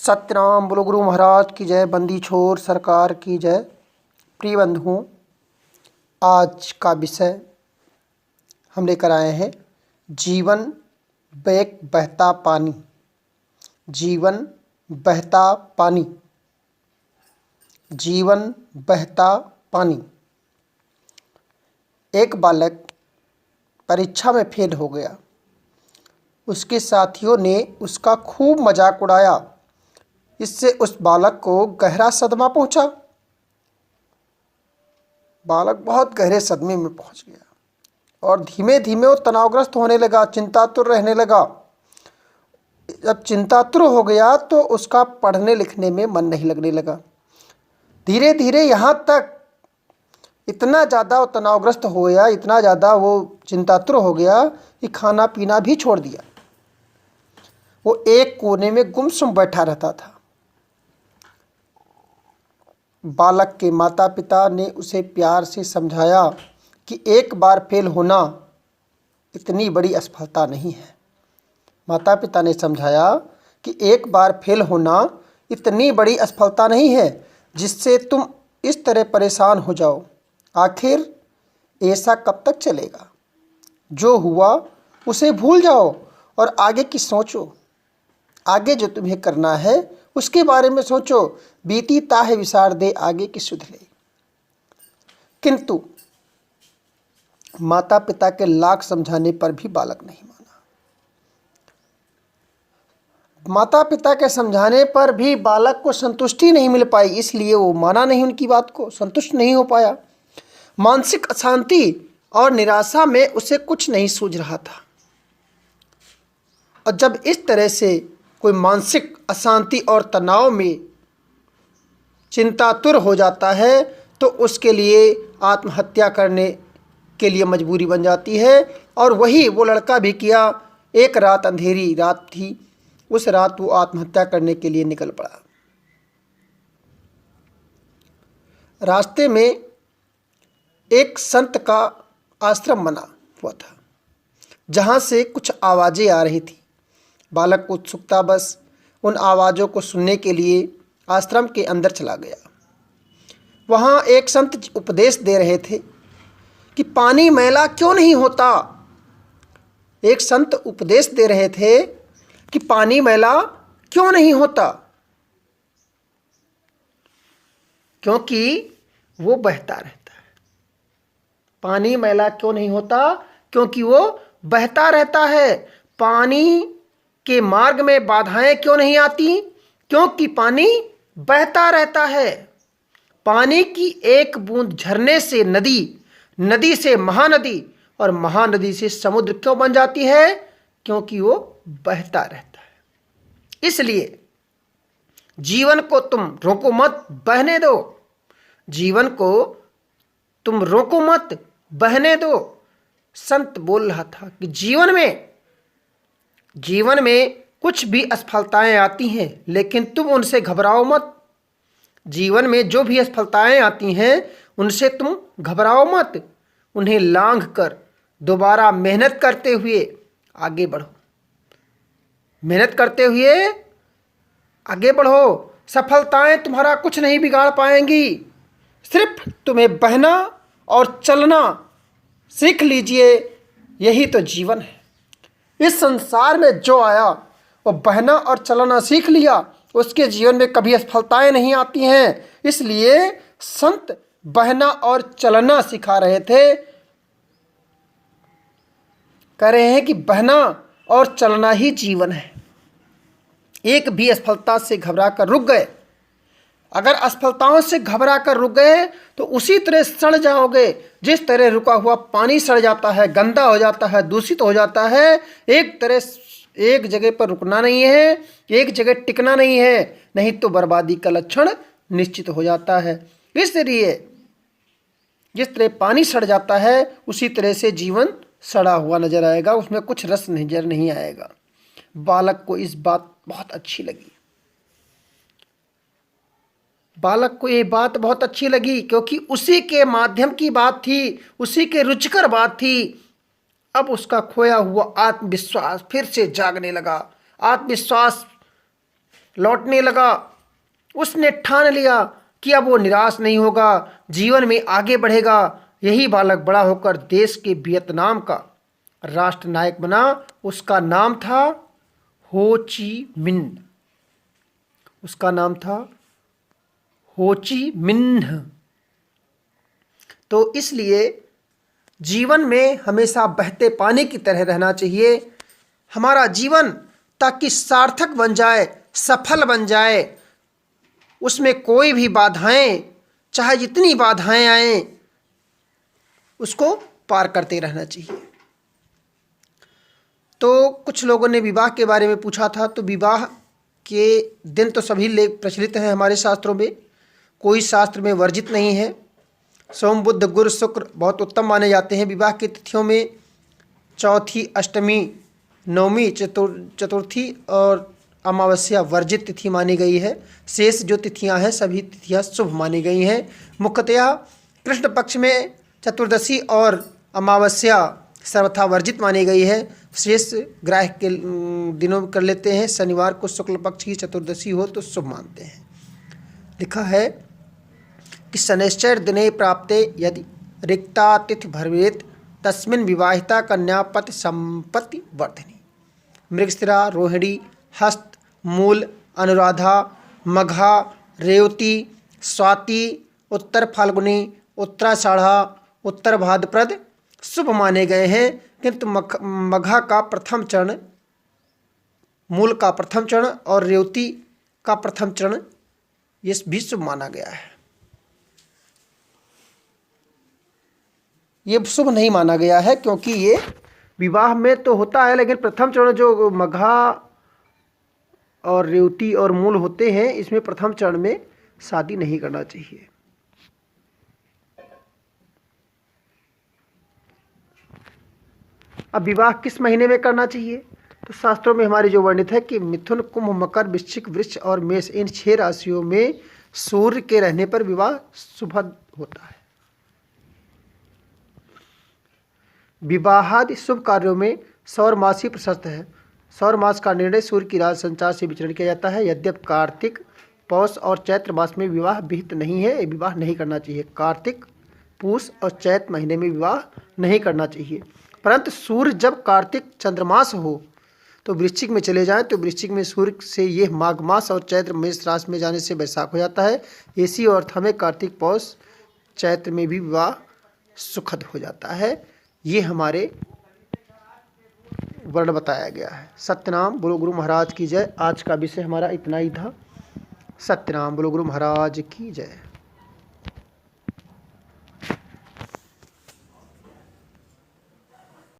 सत्यनाम बोलो गुरु महाराज की जय। बंदी छोर सरकार की जय। प्रिय बंधुओं, आज का विषय हम लेकर आए हैं जीवन एक बहता पानी। जीवन बहता पानी। जीवन बहता पानी। एक बालक परीक्षा में फेल हो गया। उसके साथियों ने उसका खूब मजाक उड़ाया। इससे उस बालक को गहरा सदमा पहुंचा। बालक बहुत गहरे सदमे में पहुंच गया और धीमे धीमे वो तनावग्रस्त होने लगा, चिंतातुर रहने लगा। जब चिंतातुर हो गया तो उसका पढ़ने लिखने में मन नहीं लगने लगा। धीरे धीरे यहाँ तक इतना ज़्यादा वो तनावग्रस्त हो गया, इतना ज़्यादा वो चिंतातुर हो गया कि खाना पीना भी छोड़ दिया। वो एक कोने में गुमसुम बैठा रहता था। बालक के माता पिता ने उसे प्यार से समझाया कि एक बार फेल होना इतनी बड़ी असफलता नहीं है। माता पिता ने समझाया कि एक बार फेल होना इतनी बड़ी असफलता नहीं है जिससे तुम इस तरह परेशान हो जाओ। आखिर ऐसा कब तक चलेगा? जो हुआ उसे भूल जाओ और आगे की सोचो। आगे जो तुम्हें करना है उसके बारे में सोचो। बीती ताहे विसार दे, आगे की सुधरे। किंतु माता पिता के लाख समझाने पर भी बालक नहीं माना। माता पिता के समझाने पर भी बालक को संतुष्टि नहीं मिल पाई, इसलिए वो माना नहीं उनकी बात को, संतुष्ट नहीं हो पाया। मानसिक अशांति और निराशा में उसे कुछ नहीं सूझ रहा था। और जब इस तरह से कोई मानसिक अशांति और तनाव में चिंतातुर हो जाता है तो उसके लिए आत्महत्या करने के लिए मजबूरी बन जाती है। और वही वो लड़का भी किया। एक रात, अंधेरी रात थी, उस रात वो आत्महत्या करने के लिए निकल पड़ा। रास्ते में एक संत का आश्रम बना हुआ था जहाँ से कुछ आवाज़ें आ रही थी। बालक को उत्सुकता बस उन आवाज़ों को सुनने के लिए आश्रम के अंदर चला गया। वहाँ एक संत उपदेश दे रहे थे कि पानी मैला क्यों नहीं होता। एक संत उपदेश दे रहे थे कि पानी मैला क्यों नहीं होता, क्योंकि वो बहता रहता है। पानी मैला क्यों नहीं होता? क्योंकि वो बहता रहता है। पानी के मार्ग में बाधाएं क्यों नहीं आती? क्योंकि पानी बहता रहता है। पानी की एक बूंद झरने से नदी, नदी से महानदी और महानदी से समुद्र क्यों बन जाती है? क्योंकि वो बहता रहता है। इसलिए जीवन को तुम रोको मत, बहने दो। जीवन को तुम रोको मत, बहने दो। संत बोल रहा था कि जीवन में कुछ भी असफलताएं आती हैं, लेकिन तुम उनसे घबराओ मत। जीवन में जो भी असफलताएं आती हैं उनसे तुम घबराओ मत। उन्हें लांघ कर दोबारा मेहनत करते हुए आगे बढ़ो। मेहनत करते हुए आगे बढ़ो। सफलताएं तुम्हारा कुछ नहीं बिगाड़ पाएंगी। सिर्फ तुम्हें बहना और चलना सीख लीजिए। यही तो जीवन है। इस संसार में जो आया वो बहना और चलना सीख लिया, उसके जीवन में कभी असफलताएं नहीं आती हैं। इसलिए संत बहना और चलना सिखा रहे थे। कह रहे हैं कि बहना और चलना ही जीवन है। एक भी असफलता से घबरा कर रुक गए, अगर असफलताओं से घबरा कर रुक गए तो उसी तरह सड़ जाओगे जिस तरह रुका हुआ पानी सड़ जाता है, गंदा हो जाता है, दूषित हो जाता है। एक जगह पर रुकना नहीं है, एक जगह टिकना नहीं है, नहीं तो बर्बादी का लक्षण निश्चित हो जाता है। इसलिए जिस तरह पानी सड़ जाता है उसी तरह से जीवन सड़ा हुआ नजर आएगा, उसमें कुछ रस नजर नहीं आएगा। बालक को इस बात बहुत अच्छी लगी। बालक को ये बात बहुत अच्छी लगी क्योंकि उसी के माध्यम की बात थी, उसी के रुचिकर बात थी। अब उसका खोया हुआ आत्मविश्वास फिर से जागने लगा। आत्मविश्वास लौटने लगा। उसने ठान लिया कि अब वो निराश नहीं होगा, जीवन में आगे बढ़ेगा। यही बालक बड़ा होकर देश के वियतनाम का राष्ट्र नायक बना। उसका नाम था हो ची मिन्ह। उसका नाम था हो ची मिन्ह। तो इसलिए जीवन में हमेशा बहते पानी की तरह रहना चाहिए। हमारा जीवन ताकि सार्थक बन जाए, सफल बन जाए, उसमें कोई भी बाधाएं, चाहे जितनी बाधाएं आएं, उसको पार करते रहना चाहिए। तो कुछ लोगों ने विवाह के बारे में पूछा था। तो विवाह के दिन तो सभी लेख प्रचलित हैं हमारे शास्त्रों में, कोई शास्त्र में वर्जित नहीं है। सोम, बुध, गुरु, शुक्र बहुत उत्तम माने जाते हैं। विवाह की तिथियों में चौथी, अष्टमी, नवमी, चतुर्थी और अमावस्या वर्जित तिथि मानी गई है। शेष जो तिथियां हैं सभी तिथियां शुभ मानी गई हैं। मुख्यतया कृष्ण पक्ष में चतुर्दशी और अमावस्या सर्वथा वर्जित मानी गई है। शेष ग्राह के दिनों कर लेते हैं। शनिवार को शुक्ल पक्ष की चतुर्दशी हो तो शुभ मानते हैं। लिखा है कि शनैश्चर दिने प्राप्ते यदि रिक्ता तिथि भवेत् तस्मिन् विवाहिता कन्यापति संपत्ति वर्धिनी। मृगशिरा, रोहिणी, हस्त, मूल, अनुराधा, मघा, रेवती, स्वाति, उत्तर फाल्गुनी, उत्तराषाढ़ा, उत्तर भाद्रपद शुभ माने गए हैं। किंतु मघा का प्रथम चरण, मूल का प्रथम चरण और रेवती का प्रथम चरण ये भी शुभ माना गया है। ये शुभ नहीं माना गया है क्योंकि ये विवाह में तो होता है, लेकिन प्रथम चरण जो मघा और रेवती और मूल होते हैं, इसमें प्रथम चरण में शादी नहीं करना चाहिए। अब विवाह किस महीने में करना चाहिए? तो शास्त्रों में हमारी जो वर्णित है कि मिथुन, कुंभ, मकर, वृश्चिक, वृष और मेष, इन 6 राशियों में सूर्य के रहने पर विवाह शुभ होता है। विवाहादि शुभ कार्यों में सौर मास ही प्रशस्त है। सौर मास का निर्णय सूर्य की राज संचार से विचरण किया जाता है। यद्यप कार्तिक, पौष और चैत्र मास में विवाह विहित नहीं है, विवाह नहीं करना चाहिए। कार्तिक, पूष और चैत्र महीने में विवाह नहीं करना चाहिए। परंतु सूर्य जब कार्तिक चंद्रमास हो तो वृश्चिक में चले जाएं, तो वृश्चिक में सूर्य से ये माघ मास और चैत्र मेष राशि में जाने से वैशाख हो जाता है। इसी अर्थ हमें कार्तिक, पौष, चैत्र में भी विवाह सुखद हो जाता है। ये हमारे वर्ण बताया गया है। सत्यनाम बोलो गुरु महाराज की जय। आज का विषय हमारा इतना ही था। सत्यनाम बोलो गुरु महाराज की जय।